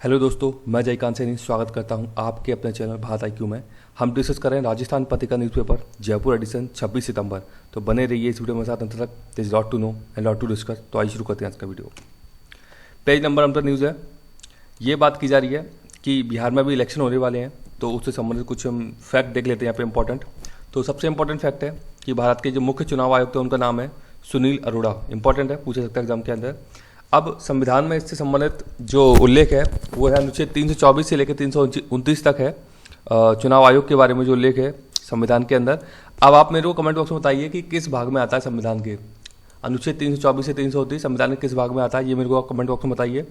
Hello दोस्तों, मैं जयकांत सैनी स्वागत करता हूं आपके अपने चैनल भारत IQ में। हम डिस्कस कर रहे हैं राजस्थान पत्रिका न्यूज़पेपर जयपुर एडिशन 26 सितंबर। तो बने रहिए इस वीडियो में साथ अंत तक। This is lot to know and lot to discuss. तो आइए शुरू करते हैं आज का वीडियो। पेज नंबर हम पर न्यूज़ है। ये बात की जा रही है कि बिहार में भी इलेक्शन होने वाले हैं, तो उससे संबंधित कुछ हम फैक्ट देख लेते हैं यहाँ पे इंपॉर्टेंट। तो सबसे इंपॉर्टेंट फैक्ट है कि भारत के जो मुख्य चुनाव आयुक्त है उनका नाम है सुनील अरोड़ा। इंपॉर्टेंट है, पूछा सकता है एग्जाम के अंदर। अब संविधान में इससे संबंधित जो उल्लेख है वो है अनुच्छेद 324 से लेकर 329 तक है। चुनाव आयोग के बारे में जो उल्लेख है संविधान के अंदर। अब आप मेरे को कमेंट बॉक्स में बताइए कि किस भाग में आता है संविधान के। अनुच्छेद 324 से 329 संविधान के किस भाग में आता है, ये मेरे को कमेंट बॉक्स में बताइए।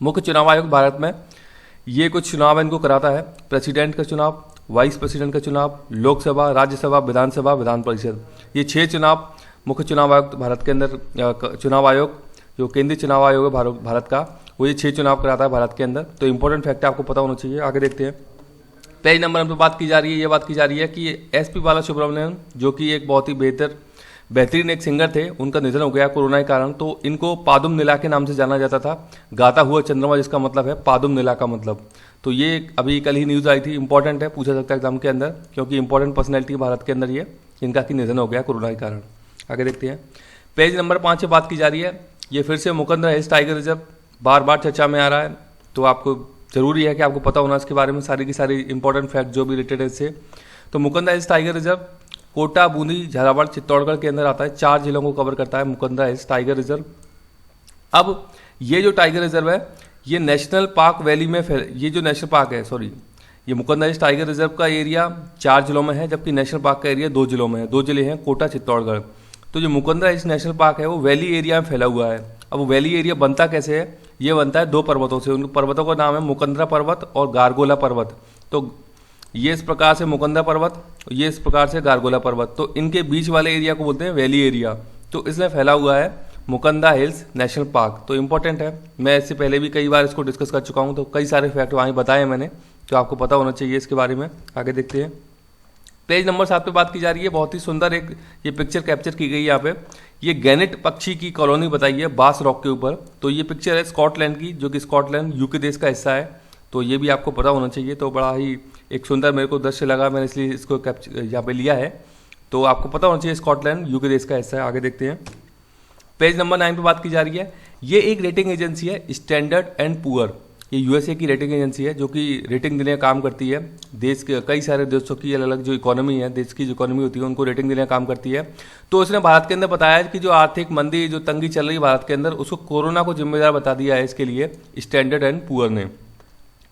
मुख्य चुनाव आयोग भारत में ये कुछ चुनाव इनको कराता है। प्रेसिडेंट का चुनाव, वाइस प्रेसिडेंट का चुनाव, लोकसभा, राज्यसभा, विधानसभा, विधान परिषद, ये 6 चुनाव मुख्य चुनाव आयुक्त भारत के अंदर चुनाव आयोग जो केंद्रीय चुनाव आयोग है भारत का, वो ये 6 चुनाव कराता है भारत के अंदर। तो इंपॉर्टेंट फैक्ट है, आपको पता होना चाहिए। आगे देखते हैं। पेज नंबर हम पे बात की जा रही है, ये बात की जा रही है कि SP बालासुब्रमण्यम जो कि एक बहुत ही बेहतरीन एक सिंगर थे, उनका निधन हो गया कोरोना के कारण। तो इनको पादुम नीला के नाम से जाना जाता था, गाता हुआ चंद्रमा जिसका मतलब है पादुम नीला का मतलब। तो ये अभी कल ही न्यूज़ आई थी, इंपॉर्टेंट है, पूछा सकता है एग्जाम के अंदर, क्योंकि इंपॉर्टेंट पर्सनैलिटी भारत के अंदर ये इनका की निधन हो गया कोरोना के कारण। आगे देखते हैं। पेज नंबर 5 से बात की जा रही है। ये फिर से मुकंदरा हिल्स टाइगर रिजर्व बार बार चर्चा में आ रहा है, तो आपको जरूरी है कि आपको पता होना इसके बारे में सारी की सारी इंपॉर्टेंट फैक्ट जो भी रिलेटेड है इससे। तो Mukundra hills tiger reserve Kota, Bundi, Jhalawar, Chittorgarh के अंदर आता है। 4 जिलों को कवर करता है मुकंदरा हिल्स टाइगर रिजर्व। अब ये जो टाइगर रिजर्व है ये नेशनल पार्क वैली में ये जो नेशनल पार्क है, ये मुकंदरा हिल्स टाइगर रिजर्व का एरिया 4 जिलों में है, जबकि नेशनल पार्क का एरिया 2 जिलों में है। 2 जिले हैं कोटा, चित्तौड़गढ़। तो जो मुकंदरा हिल्स नेशनल पार्क है वो वैली एरिया में फैला हुआ है। अब वो वैली एरिया बनता कैसे है? ये बनता है 2 पर्वतों से। उन पर्वतों का नाम है मुकंदरा पर्वत और गारगोला पर्वत। तो ये इस प्रकार से मुकंदरा पर्वत, ये इस प्रकार से गारगोला पर्वत। तो इनके बीच वाले एरिया को बोलते हैं वैली एरिया। तो इसमें फैला हुआ है मुकंदरा हिल्स नेशनल पार्क। तो इंपॉर्टेंट है, मैं इससे पहले भी कई बार इसको डिस्कस कर चुका हूँ, तो कई सारे फैक्ट वहाँ बताए मैंने, तो आपको पता होना चाहिए इसके बारे में। आगे देखते हैं। पेज नंबर 7 पे बात की जा रही है। बहुत ही सुंदर एक ये पिक्चर कैप्चर की गई है यहाँ पे। ये गैनेट पक्षी की कॉलोनी बताई है बास रॉक के ऊपर। तो ये पिक्चर है स्कॉटलैंड की, जो कि स्कॉटलैंड UK देश का हिस्सा है। तो ये भी आपको पता होना चाहिए। तो बड़ा ही एक सुंदर मेरे को दृश्य लगा, मैंने इसलिए इसको कैप्चर यहाँ पे लिया है। तो आपको पता होना चाहिए स्कॉटलैंड UK देश का हिस्सा है। आगे देखते हैं। पेज नंबर 9 पे बात की जा रही है। ये एक रेटिंग एजेंसी है स्टैंडर्ड एंड पुअर। ये USA की रेटिंग एजेंसी है जो कि रेटिंग देने का काम करती है। देश के कई सारे देशों की अलग अलग जो इकोनॉमी है, देश की जो इकोनॉमी होती है, उनको रेटिंग देने का काम करती है। तो उसने भारत के अंदर बताया कि जो आर्थिक मंदी, जो तंगी चल रही है भारत के अंदर, उसको कोरोना को जिम्मेदार बता दिया है इसके लिए स्टैंडर्ड एंड पुअर ने।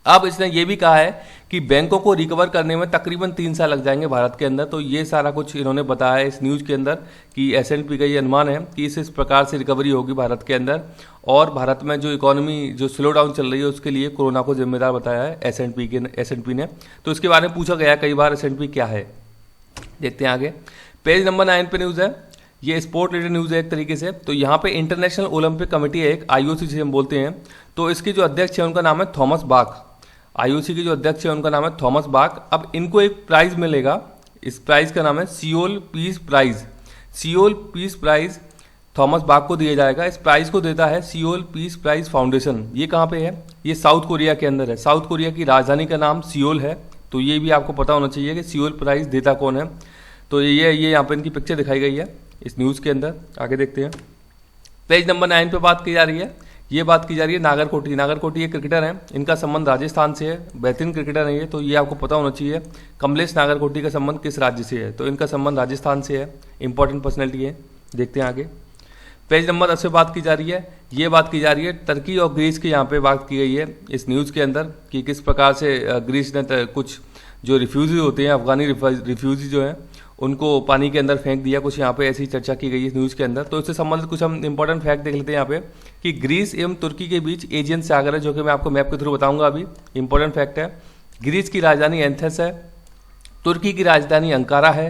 अब इसने ये भी कहा है कि बैंकों को रिकवर करने में तकरीबन 3 साल लग जाएंगे भारत के अंदर। तो ये सारा कुछ इन्होंने बताया है इस न्यूज़ के अंदर कि S&P का ये अनुमान है कि इस प्रकार से रिकवरी होगी भारत के अंदर। और भारत में जो इकोनॉमी जो स्लो डाउन चल रही है उसके लिए कोरोना को जिम्मेदार बताया है S&P ने। तो इसके बारे में पूछा गया कई बार S&P क्या है। देखते हैं आगे। पेज नंबर 9 पे न्यूज़ है। ये स्पोर्ट रिलेटेड न्यूज़ है एक तरीके से। तो यहाँ पे इंटरनेशनल ओलंपिक कमेटी है एक, IOC जिसे हम बोलते हैं। तो इसके जो अध्यक्ष है उनका नाम है थॉमस बाक। IOC के जो अध्यक्ष है उनका नाम है थॉमस बाक। अब इनको एक प्राइज मिलेगा, इस प्राइज का नाम है Seoul peace prize. Seoul peace prize Thomas Bach को दिया जाएगा। इस प्राइज को देता है सियोल पीस प्राइज फाउंडेशन। ये कहाँ पे है? ये साउथ कोरिया के अंदर है। साउथ कोरिया की राजधानी का नाम सियोल है। तो ये भी आपको पता होना चाहिए कि सियोल प्राइज देता कौन है। तो ये यहाँ पे इनकी पिक्चर दिखाई गई है इस न्यूज़ के अंदर। आगे देखते हैं। पेज नंबर 9 पे बात की जा रही है। ये बात की जा रही है नागरकोटी। नागरकोटी एक क्रिकेटर हैं, इनका संबंध राजस्थान से है। बेहतरीन क्रिकेटर है ये, तो ये आपको पता होना चाहिए कमलेश नागरकोटी का संबंध किस राज्य से है। तो इनका संबंध राजस्थान से है। इंपॉर्टेंट पर्सनैलिटी है। देखते हैं आगे। पेज नंबर 10 पे बात की जा रही है। ये बात की जा रही है टर्की और ग्रीस की, यहाँ पे बात की गई है इस न्यूज़ के अंदर कि किस प्रकार से ग्रीस ने कुछ जो रिफ्यूजी होते हैं, अफगानी रिफ्यूजी जो हैं, उनको पानी के अंदर फेंक दिया। कुछ यहाँ पे ऐसी चर्चा की गई है इस न्यूज़ के अंदर। तो इससे संबंधित कुछ हम इंपॉर्टेंट फैक्ट देख लेते हैं यहाँ पे कि ग्रीस एवं तुर्की के बीच एजियन सागर है, जो कि मैं आपको मैप के थ्रू बताऊंगा अभी। इंपॉर्टेंट फैक्ट है। ग्रीस की राजधानी एथेंस है। तुर्की की राजधानी अंकारा है।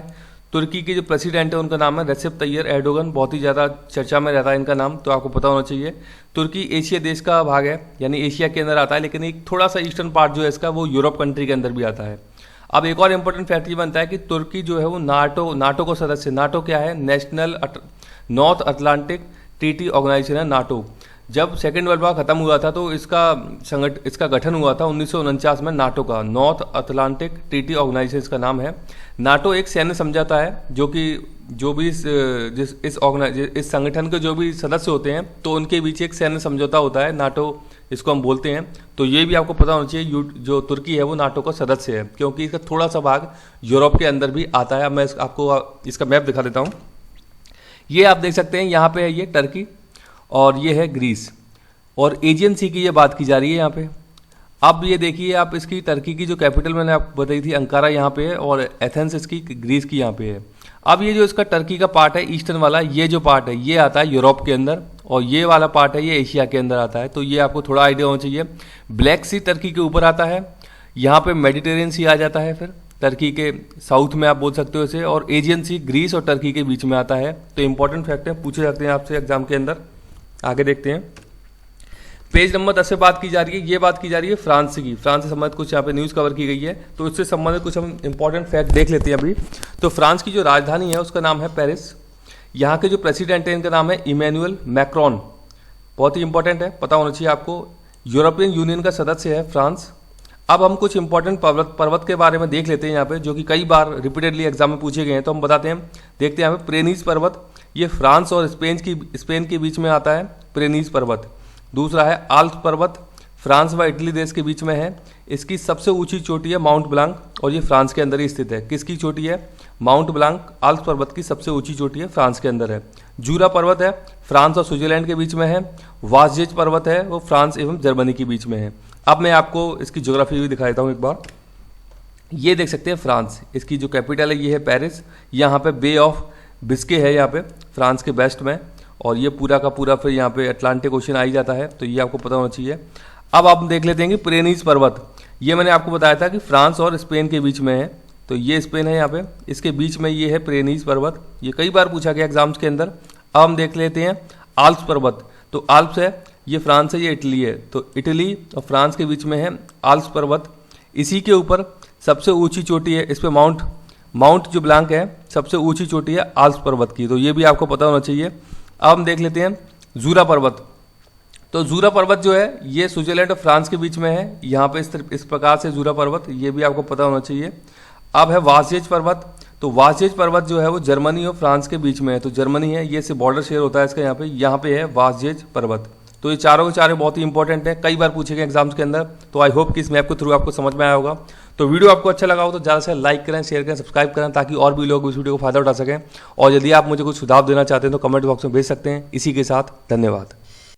तुर्की के जो प्रेसिडेंट है उनका नाम है रेसिप तैयप एर्दोगन। बहुत ही ज़्यादा चर्चा में रहता है इनका नाम, तो आपको पता होना चाहिए। तुर्की एशिया देश का भाग है, यानी एशिया के अंदर आता है, लेकिन एक थोड़ा सा ईस्टर्न पार्ट जो है इसका वो यूरोप कंट्री के अंदर भी आता है। अब एक और इंपॉर्टेंट फैक्ट ये बनता है कि तुर्की जो है वो नाटो को सदस्य। नाटो क्या है? National north Atlantic treaty organization है नाटो, जब सेकेंड वर्ल्ड वॉर खत्म हुआ था तो इसका गठन हुआ था 1949 में नाटो का, नॉर्थ अटलांटिक ट्रीटी ऑर्गेनाइजेशन इसका नाम है। नाटो एक सैन्य समझौता है जो कि जो भी इस संगठन के जो भी सदस्य होते हैं तो उनके बीच एक सैन्य समझौता होता है, नाटो इसको हम बोलते हैं। तो ये भी आपको पता होना चाहिए, जो तुर्की है वो नाटो का सदस्य है, क्योंकि इसका थोड़ा सा भाग यूरोप के अंदर भी आता है। मैं आपको इसका मैप दिखा देता हूँ। ये आप देख सकते हैं, यहाँ पे है ये टर्की और ये है ग्रीस, और एजियन सी की ये बात की जा रही है यहाँ पे। अब ये देखिए आप, इसकी टर्की की जो कैपिटल मैंने आपको बताई थी अंकारा यहाँ पे है, और एथेंस इसकी ग्रीस की यहाँ पे है। अब ये जो इसका टर्की का पार्ट है ईस्टर्न वाला, ये जो पार्ट है ये आता है यूरोप के अंदर, और ये वाला पार्ट है ये एशिया के अंदर आता है। तो ये आपको थोड़ा आइडिया होना चाहिए। ब्लैक सी टर्की के ऊपर आता है, यहाँ पे मेडिटेरियन सी आ जाता है, फिर टर्की के साउथ में आप बोल सकते हो इसे, और एजियन सी ग्रीस और टर्की के बीच में आता है। तो इंपॉर्टेंट फैक्ट है, पूछे जाते हैं आपसे एग्जाम के अंदर। आगे देखते हैं, पेज नंबर 10 से बात की जा रही है। ये बात की जा रही है फ्रांस की, फ्रांस से संबंधित कुछ यहाँ पे न्यूज़ कवर की गई है, तो इससे संबंधित कुछ हम इंपॉर्टेंट फैक्ट देख लेते हैं अभी। तो फ्रांस की जो राजधानी है उसका नाम है पेरिस। यहाँ के जो प्रेसिडेंट है इनका नाम है इमैनुअल मैक्रोन, बहुत ही इंपॉर्टेंट है, पता होना चाहिए आपको। यूरोपियन यूनियन का सदस्य है फ्रांस। अब हम कुछ इंपॉर्टेंट पर्वत के बारे में देख लेते हैं यहाँ पे, जो कि कई बार रिपीटेडली एग्जाम में पूछे गए हैं, तो हम बताते हैं। देखते हैं यहाँ पे प्रेनीज पर्वत, ये फ्रांस और स्पेन के बीच में आता है प्रेनीज पर्वत। दूसरा है आल्प्स पर्वत, फ्रांस व इटली देश के बीच में है। इसकी सबसे ऊंची चोटी है माउंट ब्लांक, और ये फ्रांस के अंदर ही स्थित है। किसकी चोटी है? माउंट ब्लांक, आल्प्स पर्वत की सबसे ऊंची चोटी है, फ्रांस के अंदर है। जूरा पर्वत है, फ्रांस और स्विट्जरलैंड के बीच में है। वासजेज पर्वत है, वो फ्रांस एवं जर्मनी के बीच में है। अब मैं आपको इसकी ज्योग्राफी भी दिखा देता हूँ एक बार। ये देख सकते हैं फ्रांस, इसकी जो कैपिटल है ये है पेरिस। यहाँ पे बे ऑफ बिस्के है यहाँ पे फ्रांस के वेस्ट में, और ये पूरा का पूरा फिर यहाँ पे अटलांटिक ओशन आ ही जाता है, तो ये आपको पता होना चाहिए। अब आप देख लेते हैं कि प्रेनीज पर्वत, ये मैंने आपको बताया था कि फ्रांस और स्पेन के बीच में है, तो ये स्पेन है यहाँ पे, इसके बीच में ये है प्रेनीज पर्वत। ये कई बार पूछा गया एग्जाम्स के अंदर। अब हम देख लेते हैं आल्प्स पर्वत, तो आल्प्स है, ये फ्रांस है, ये इटली है, तो इटली और फ्रांस के बीच में है आल्प्स पर्वत। इसी के ऊपर सबसे ऊंची चोटी है, इस पर माउंट जो ब्लांक है, सबसे ऊंची चोटी है आल्प्स पर्वत की, तो ये भी आपको पता होना चाहिए। अब हम देख लेते हैं जूरा पर्वत, तो जूरा पर्वत जो है ये स्विट्जरलैंड और फ्रांस के बीच में है। यहाँ पे इस प्रकार से जूरा पर्वत, ये भी आपको पता होना चाहिए। अब है वासजेज पर्वत, तो वासजेज पर्वत जो है वो जर्मनी और फ्रांस के बीच में है, तो जर्मनी है, ये से बॉर्डर शेयर होता है इसका, यहाँ पे है वासजेज पर्वत। तो ये चारों के चारों बहुत ही इंपॉर्टेंट है, कई बार पूछे गए एग्जाम्स के अंदर। तो आई होप कि इस मैप के थ्रू आपको समझ में आया होगा। तो वीडियो आपको अच्छा लगा हो तो ज़्यादा से लाइक करें, शेयर करें, सब्सक्राइब करें, ताकि और भी लोग इस वीडियो को फायदा उठा सकें। और यदि आप मुझे कुछ सुझाव देना चाहते हैं तो कमेंट बॉक्स में भेज सकते हैं। इसी के साथ धन्यवाद।